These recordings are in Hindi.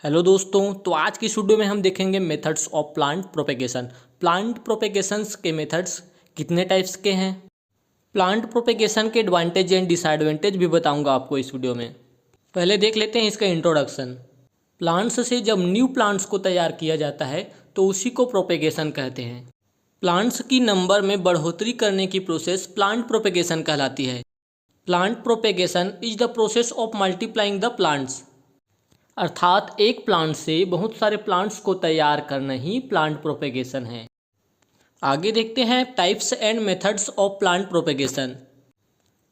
हेलो दोस्तों, तो आज की इस वीडियो में हम देखेंगे methods of plant propagation. Plant propagations के मेथड्स कितने टाइप्स के हैं, प्लांट प्रोपेगेशन के एडवांटेज एंड डिसएडवांटेज भी बताऊंगा आपको इस वीडियो में। पहले देख लेते हैं इसका इंट्रोडक्शन। प्लांट्स से जब न्यू प्लांट्स को तैयार किया जाता है तो उसी को प्रोपेगेशन कहते हैं। प्लांट्स की नंबर में बढ़ोतरी करने की प्रोसेस प्लांट प्रोपेगेशन कहलाती है। Plant propagation is the process of multiplying the plants, अर्थात एक प्लांट से बहुत सारे प्लांट्स को तैयार करना ही प्लांट प्रोपेगेशन है। आगे देखते हैं types and methods of plant propagation.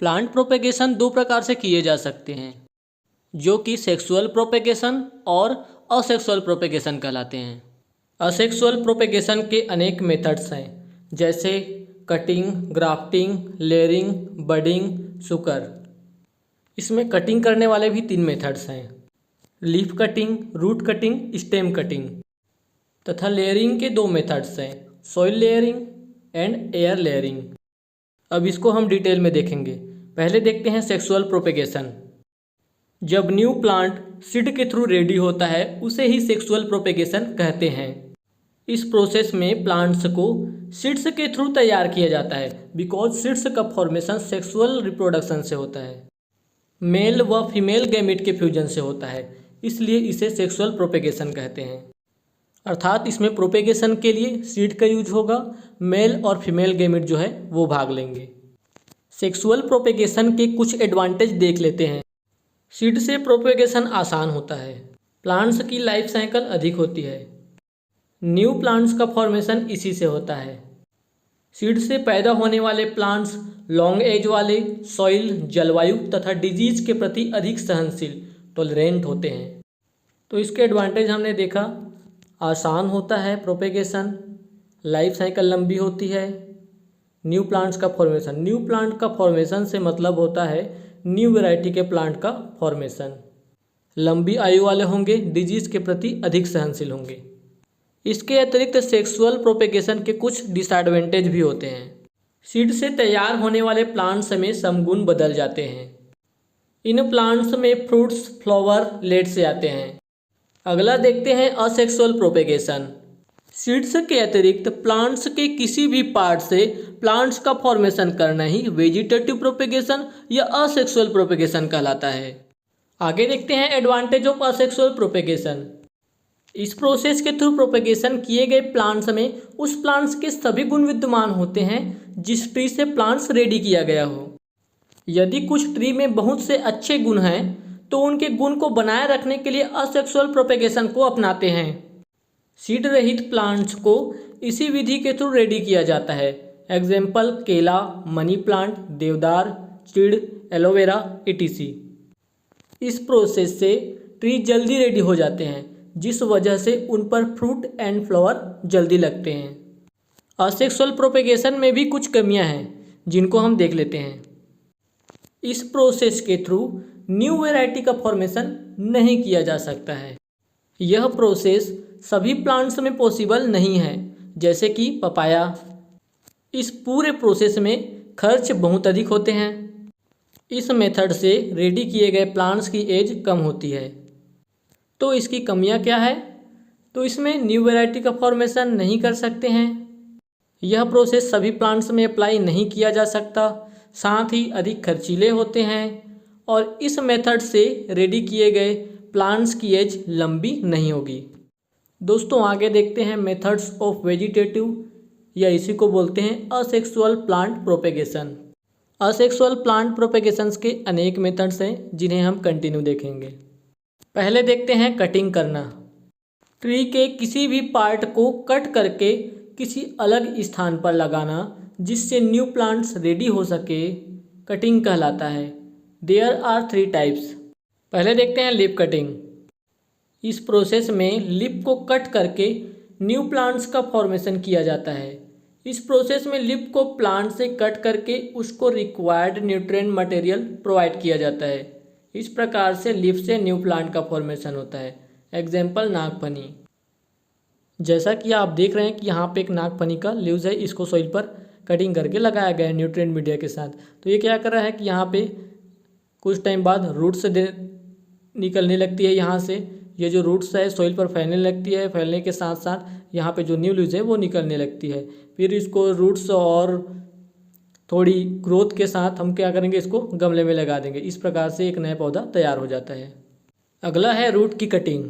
Plant propagation दो प्रकार से किए जा सकते हैं, जो कि सेक्सुअल प्रोपेगेशन और असेक्सुअल प्रोपेगेशन कहलाते हैं। असेक्सुअल प्रोपेगेशन के अनेक मेथड्स हैं, जैसे कटिंग, ग्राफ्टिंग, लेयरिंग, बडिंग, सुकर। इसमें कटिंग करने वाले भी 3 मेथड्स हैं, leaf cutting, root cutting, stem cutting. तथा लेयरिंग के 2 मेथड्स हैं, soil layering and air layering. अब इसको हम डिटेल में देखेंगे। पहले देखते हैं सेक्सुअल प्रोपेगेशन। जब न्यू प्लांट सीड के थ्रू रेडी होता है उसे ही सेक्सुअल प्रोपेगेशन कहते हैं। इस प्रोसेस में प्लांट्स को सीड्स के थ्रू तैयार किया जाता है, बिकॉज सीड्स का फॉर्मेशन सेक्सुअल रिप्रोडक्शन से होता है, मेल व फीमेल गैमेट के फ्यूजन से होता है, इसलिए इसे सेक्सुअल प्रोपेगेशन कहते हैं। अर्थात इसमें प्रोपेगेशन के लिए सीड का यूज होगा, मेल और फीमेल गैमेट जो है वो भाग लेंगे। सेक्सुअल प्रोपेगेशन के कुछ एडवांटेज देख लेते हैं। सीड से प्रोपेगेशन आसान होता है, प्लांट्स की लाइफ साइकिल अधिक होती है, न्यू प्लांट्स का फॉर्मेशन इसी से होता है। सीड से पैदा होने वाले प्लांट्स लॉन्ग एज वाले, सॉइल, जलवायु तथा डिजीज के प्रति अधिक सहनशील, टॉलरेंट होते हैं। तो इसके एडवांटेज हमने देखा, आसान होता है प्रोपेगेशन, लाइफ साइकिल लंबी होती है, न्यू प्लांट्स का फॉर्मेशन। न्यू प्लांट का फॉर्मेशन से मतलब होता है न्यू वैरायटी के प्लांट का फॉर्मेशन, लंबी आयु वाले होंगे, डिजीज के प्रति अधिक सहनशील होंगे। इसके अतिरिक्त सेक्सुअल प्रोपेगेशन के कुछ डिसएडवांटेज भी होते हैं। सीड से तैयार होने वाले प्लांट्स में समगुण बदल जाते हैं। इन प्लांट्स में फ्रूट्स, फ्लावर लेट से आते हैं। अगला देखते हैं असेक्सुअल प्रोपेगेशन। सीड्स के अतिरिक्त प्लांट्स के किसी भी पार्ट से प्लांट्स का फॉर्मेशन करना ही वेजिटेटिव प्रोपेगेशन या असेक्सुअल प्रोपेगेशन कहलाता है। आगे देखते हैं एडवांटेज ऑफ असेक्सुअल प्रोपेगेशन। इस प्रोसेस के थ्रू प्रोपेगेशन किए गए प्लांट्स में उस प्लांट्स के सभी गुण विद्यमान होते हैं जिस ट्री से प्लांट्स रेडी किया गया हो। यदि कुछ ट्री में बहुत से अच्छे गुण हैं तो उनके गुण को बनाए रखने के लिए असेक्सुअल प्रोपेगेशन को अपनाते हैं। सीड रहित प्लांट्स को इसी विधि के थ्रू रेडी किया जाता है। एग्जाम्पल केला, मनी प्लांट, देवदार, चीड़, एलोवेरा etc। इस प्रोसेस से ट्री जल्दी रेडी हो जाते हैं, जिस वजह से उन पर फ्रूट एंड फ्लावर जल्दी लगते हैं। असेक्सुअल प्रोपेगेशन में भी कुछ कमियां हैं जिनको हम देख लेते हैं। इस प्रोसेस के थ्रू न्यू वैरायटी का फॉर्मेशन नहीं किया जा सकता है। यह प्रोसेस सभी प्लांट्स में पॉसिबल नहीं है, जैसे कि पपाया। इस पूरे प्रोसेस में खर्च बहुत अधिक होते हैं। इस मेथड से रेडी किए गए प्लांट्स की एज कम होती है। तो इसकी कमियां क्या है? तो इसमें न्यू वैरायटी का फॉर्मेशन नहीं कर सकते हैं, यह प्रोसेस सभी प्लांट्स में अप्लाई नहीं किया जा सकता, साथ ही अधिक खर्चीले होते हैं और इस मेथड से रेडी किए गए प्लांट्स की एज लंबी नहीं होगी। दोस्तों आगे देखते हैं मेथड्स ऑफ वेजिटेटिव, या इसी को बोलते हैं asexual plant propagation. Asexual plant propagations के अनेक मेथड्स हैं जिन्हें हम कंटिन्यू देखेंगे। पहले देखते हैं कटिंग करना। ट्री के किसी भी पार्ट को कट करके किसी अलग स्थान पर लगाना जिससे न्यू प्लांट्स रेडी हो सके, कटिंग कहलाता है। There are 3 types. पहले देखते हैं लीफ कटिंग। इस प्रोसेस में लीफ को कट करके न्यू प्लांट्स का फॉर्मेशन किया जाता है। इस प्रोसेस में लीफ को प्लांट से कट करके उसको रिक्वायर्ड न्यूट्रिएंट मटेरियल प्रोवाइड किया जाता है। इस प्रकार से लीफ से न्यू प्लांट का फॉर्मेशन होता है। एग्जाम्पल नागफनी। जैसा कि आप देख रहे हैं कि यहाँ पे एक नागफनी का लीव्स है, इसको सॉइल पर कटिंग करके लगाया गया है न्यूट्रिएंट मीडिया के साथ। तो ये क्या कर रहा है कि यहाँ पे कुछ टाइम बाद रूट से निकलने लगती है, यहाँ से ये जो रूट्स है सॉइल पर फैलने लगती है, फैलने के साथ साथ यहाँ पे जो न्यू लीव्स है वो निकलने लगती है। फिर इसको रूट्स और थोड़ी ग्रोथ के साथ हम क्या करेंगे, इसको गमले में लगा देंगे। इस प्रकार से एक नया पौधा तैयार हो जाता है। अगला है रूट की कटिंग।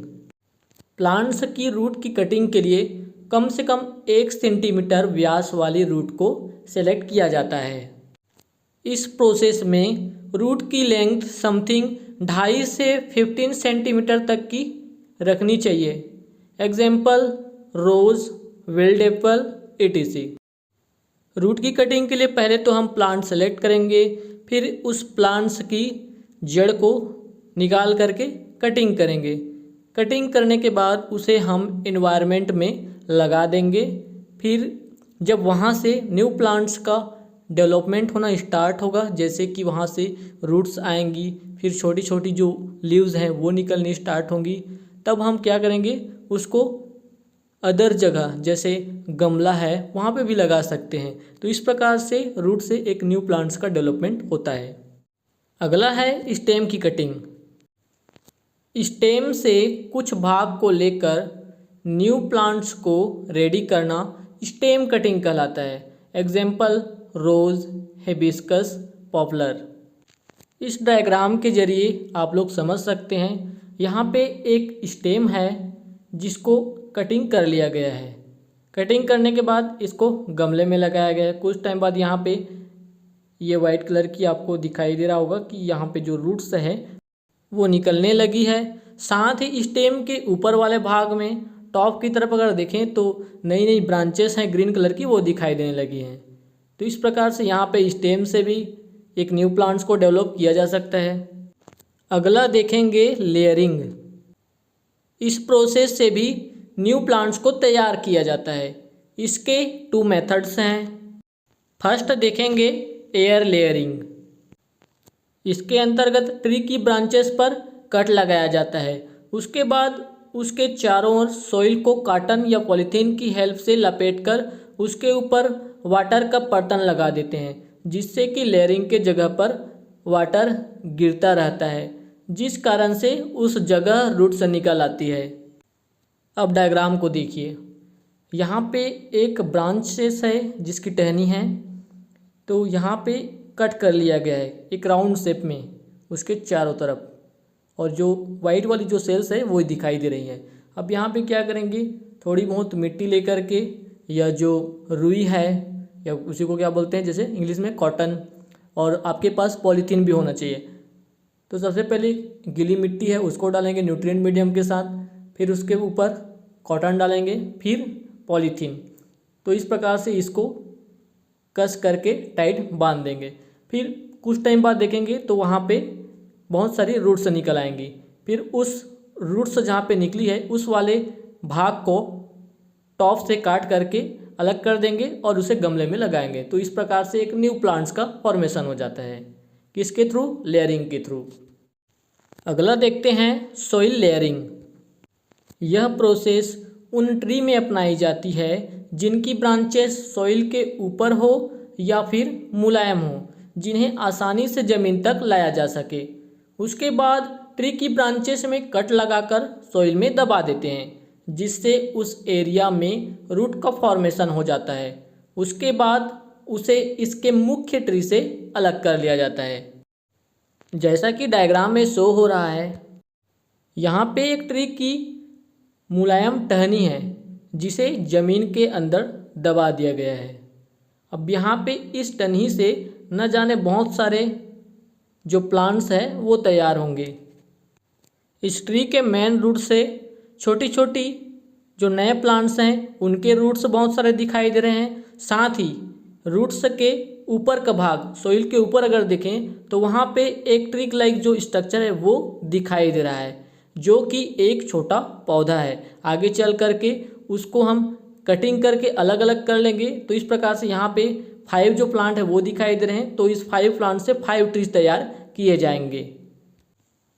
प्लांट्स की रूट की कटिंग के लिए कम से कम 1 सेंटीमीटर व्यास वाली रूट को सेलेक्ट किया जाता है। इस प्रोसेस में रूट की लेंथ समथिंग 2.5 से 15 सेंटीमीटर तक की रखनी चाहिए। एग्जाम्पल रोज़, विल्ड एप्पल, etc। रूट की कटिंग के लिए पहले तो हम प्लांट सेलेक्ट करेंगे, फिर उस प्लांट्स की जड़ को निकाल करके कटिंग करेंगे। कटिंग करने के बाद उसे हम एनवायरनमेंट में लगा देंगे। फिर जब वहाँ से न्यू प्लांट्स का डेवलपमेंट होना स्टार्ट होगा, जैसे कि वहाँ से रूट्स आएंगी, फिर छोटी छोटी जो लीव्स हैं वो निकलनी स्टार्ट होंगी, तब हम क्या करेंगे, उसको अदर जगह जैसे गमला है वहाँ पे भी लगा सकते हैं। तो इस प्रकार से रूट से एक न्यू प्लांट्स का डेवलपमेंट होता है। अगला है स्टेम की कटिंग। स्टेम से कुछ भाग को लेकर न्यू प्लांट्स को रेडी करना स्टेम कटिंग कहलाता है। एग्जाम्पल रोज़, हिबिस्कस, पॉपुलर। इस डायग्राम के जरिए आप लोग समझ सकते हैं, यहाँ पे एक स्टेम है जिसको कटिंग कर लिया गया है। कटिंग करने के बाद इसको गमले में लगाया गया है। कुछ टाइम बाद यहाँ पे ये वाइट कलर की आपको दिखाई दे रहा होगा कि यहाँ पे जो रूट्स है वो निकलने लगी है। साथ ही स्टेम के ऊपर वाले भाग में टॉप की तरफ अगर देखें तो नई नई ब्रांचेस हैं ग्रीन कलर की, वो दिखाई देने लगी हैं। तो इस प्रकार से यहाँ पे स्टेम से भी एक न्यू प्लांट्स को डेवलप किया जा सकता है। अगला देखेंगे लेयरिंग। इस प्रोसेस से भी न्यू प्लांट्स को तैयार किया जाता है। इसके 2 मेथड्स हैं। फर्स्ट देखेंगे एयर लेयरिंग। इसके अंतर्गत ट्री की ब्रांचेस पर कट लगाया जाता है। उसके बाद उसके चारों ओर सॉइल को कॉटन या पॉलीथीन की हेल्प से लपेटकर उसके ऊपर वाटर का बर्तन लगा देते हैं, जिससे कि लेयरिंग के जगह पर वाटर गिरता रहता है, जिस कारण से उस जगह रूट्स निकल आती है। अब डायग्राम को देखिए, यहाँ पे एक ब्रांचेस है जिसकी टहनी है, तो यहाँ पे कट कर लिया गया है एक राउंड शेप में उसके चारों तरफ, और जो वाइट वाली जो सेल्स है वो दिखाई दे रही हैं। अब यहाँ पे क्या करेंगे, थोड़ी बहुत मिट्टी लेकर के या जो रुई है या उसी को क्या बोलते हैं जैसे इंग्लिश में कॉटन, और आपके पास पॉलीथीन भी होना चाहिए। तो सबसे पहले गीली मिट्टी है उसको डालेंगे न्यूट्रिएंट मीडियम के साथ, फिर उसके ऊपर कॉटन डालेंगे, फिर पॉलीथीन। तो इस प्रकार से इसको कस करके टाइट बांध देंगे। फिर कुछ टाइम बाद देखेंगे तो वहाँ पे बहुत सारी रूट्स निकल आएंगी। फिर उस रूट्स जहाँ पे निकली है उस वाले भाग को टॉप से काट करके अलग कर देंगे और उसे गमले में लगाएंगे। तो इस प्रकार से एक न्यू प्लांट्स का फॉर्मेशन हो जाता है। किसके थ्रू? लेयरिंग के थ्रू। अगला देखते हैं सॉइल लेयरिंग। यह प्रोसेस उन ट्री में अपनाई जाती है जिनकी ब्रांचेस सॉइल के ऊपर हो या फिर मुलायम हो, जिन्हें आसानी से ज़मीन तक लाया जा सके। उसके बाद ट्री की ब्रांचेस में कट लगाकर सॉइल में दबा देते हैं, जिससे उस एरिया में रूट का फॉर्मेशन हो जाता है। उसके बाद उसे इसके मुख्य ट्री से अलग कर लिया जाता है। जैसा कि डायग्राम में शो हो रहा है, यहाँ पे एक ट्री की मुलायम टहनी है जिसे ज़मीन के अंदर दबा दिया गया है। अब यहाँ पे इस टहनी से न जाने बहुत सारे जो प्लांट्स हैं वो तैयार होंगे। इस ट्री के मेन रूट से छोटी छोटी जो नए प्लांट्स हैं उनके रूट्स बहुत सारे दिखाई दे रहे हैं। साथ ही रूट्स के ऊपर का भाग सॉइल के ऊपर अगर देखें तो वहाँ पे एक ट्री लाइक जो स्ट्रक्चर है वो दिखाई दे रहा है, जो कि एक छोटा पौधा है। आगे चल करके उसको हम कटिंग करके अलग अलग कर लेंगे। तो इस प्रकार से यहाँ पे 5 जो प्लांट है वो दिखाई दे रहे हैं। तो इस 5 प्लांट से 5 ट्रीज तैयार किए जाएंगे।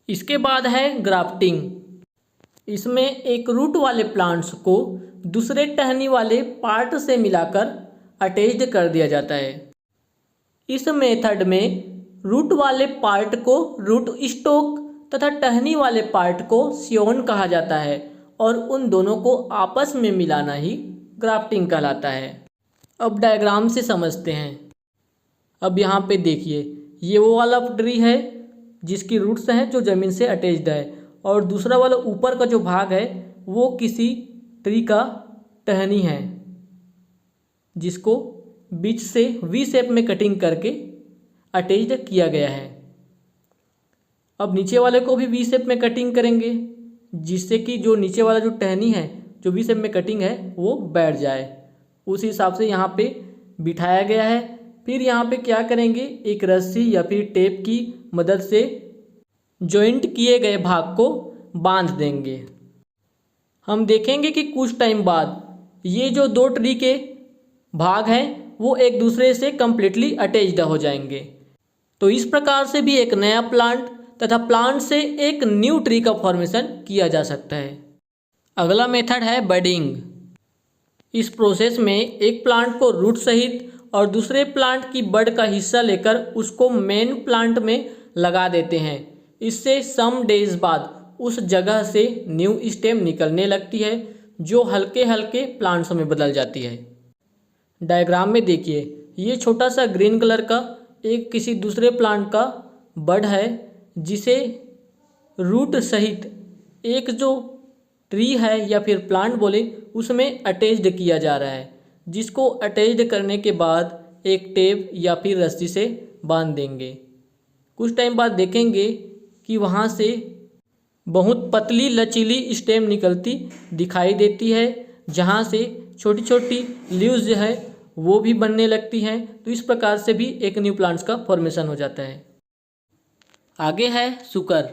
इसके बाद है ग्राफ्टिंग। इसमें एक रूट वाले प्लांट्स को दूसरे टहनी वाले पार्ट से मिलाकर अटैच्ड कर दिया जाता है। इस मेथड में रूट वाले पार्ट को रूट स्टॉक तथा टहनी वाले पार्ट को सियोन कहा जाता है और उन दोनों को आपस में मिलाना ही ग्राफ्टिंग कहलाता है। अब डायग्राम से समझते हैं। अब यहाँ पे देखिए, ये वो वाला ट्री है जिसकी रूट्स हैं जो ज़मीन से अटैच्ड है, और दूसरा वाला ऊपर का जो भाग है वो किसी ट्री का टहनी है जिसको बीच से वी शेप में कटिंग करके अटैच्ड किया गया है। अब नीचे वाले को भी वी शेप में कटिंग करेंगे जिससे कि जो नीचे वाला जो टहनी है जो वी शेप में कटिंग है वो बैठ जाए। उस हिसाब से यहाँ पे बिठाया गया है। फिर यहाँ पे क्या करेंगे, एक रस्सी या फिर टेप की मदद से जॉइंट किए गए भाग को बांध देंगे। हम देखेंगे कि कुछ टाइम बाद ये जो दो ट्री के भाग हैं वो एक दूसरे से कम्प्लीटली अटैच्ड हो जाएंगे। तो इस प्रकार से भी एक नया प्लांट तथा प्लांट से एक न्यू ट्री का फॉर्मेशन किया जा सकता है। अगला मेथड है बडिंग। इस प्रोसेस में एक प्लांट को रूट सहित और दूसरे प्लांट की बड का हिस्सा लेकर उसको मेन प्लांट में लगा देते हैं। इससे सम डेज बाद उस जगह से न्यू स्टेम निकलने लगती है जो हल्के हल्के प्लांट्स में बदल जाती है। डायग्राम में देखिए, ये छोटा सा ग्रीन कलर का एक किसी दूसरे प्लांट का बड है जिसे रूट सहित एक जो ट्री है या फिर प्लांट बोले उसमें अटैच्ड किया जा रहा है, जिसको अटैच्ड करने के बाद एक टेप या फिर रस्सी से बांध देंगे। कुछ टाइम बाद देखेंगे कि वहाँ से बहुत पतली लचीली स्टेम निकलती दिखाई देती है, जहाँ से छोटी छोटी लीव्स जो है वो भी बनने लगती हैं। तो इस प्रकार से भी एक न्यू प्लांट्स का फॉर्मेशन हो जाता है। आगे है सुकर।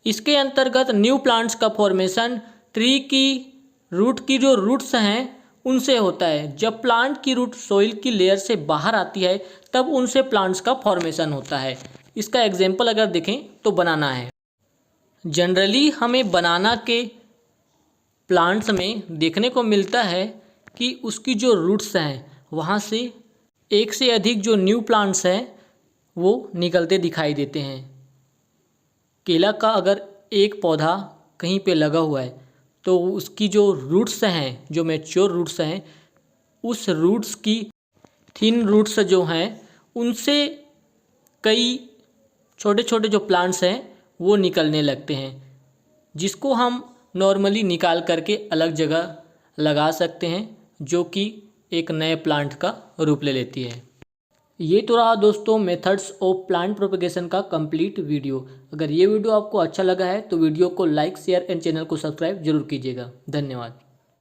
इसके अंतर्गत न्यू प्लांट्स का फॉर्मेशन ट्री की रूट की जो रूट्स हैं उनसे होता है। जब प्लांट की रूट सोइल की लेयर से बाहर आती है तब उनसे प्लांट्स का फॉर्मेशन होता है। इसका एग्जाम्पल अगर देखें तो बनाना है। जनरली हमें बनाना के प्लांट्स में देखने को मिलता है कि उसकी जो रूट्स हैं वहाँ से एक से अधिक जो न्यू प्लांट्स हैं वो निकलते दिखाई देते हैं। केला का अगर एक पौधा कहीं पे लगा हुआ है तो उसकी जो रूट्स हैं, जो मैच्योर रूट्स हैं, उस रूट्स की थिन रूट्स जो हैं उनसे कई छोटे छोटे जो प्लांट्स हैं वो निकलने लगते हैं, जिसको हम नॉर्मली निकाल करके अलग जगह लगा सकते हैं, जो कि एक नए प्लांट का रूप ले लेती है। ये तो रहा दोस्तों मेथड्स ऑफ प्लांट प्रोपेगेशन का कंप्लीट वीडियो। अगर ये वीडियो आपको अच्छा लगा है तो वीडियो को लाइक, शेयर एंड चैनल को सब्सक्राइब जरूर कीजिएगा। धन्यवाद।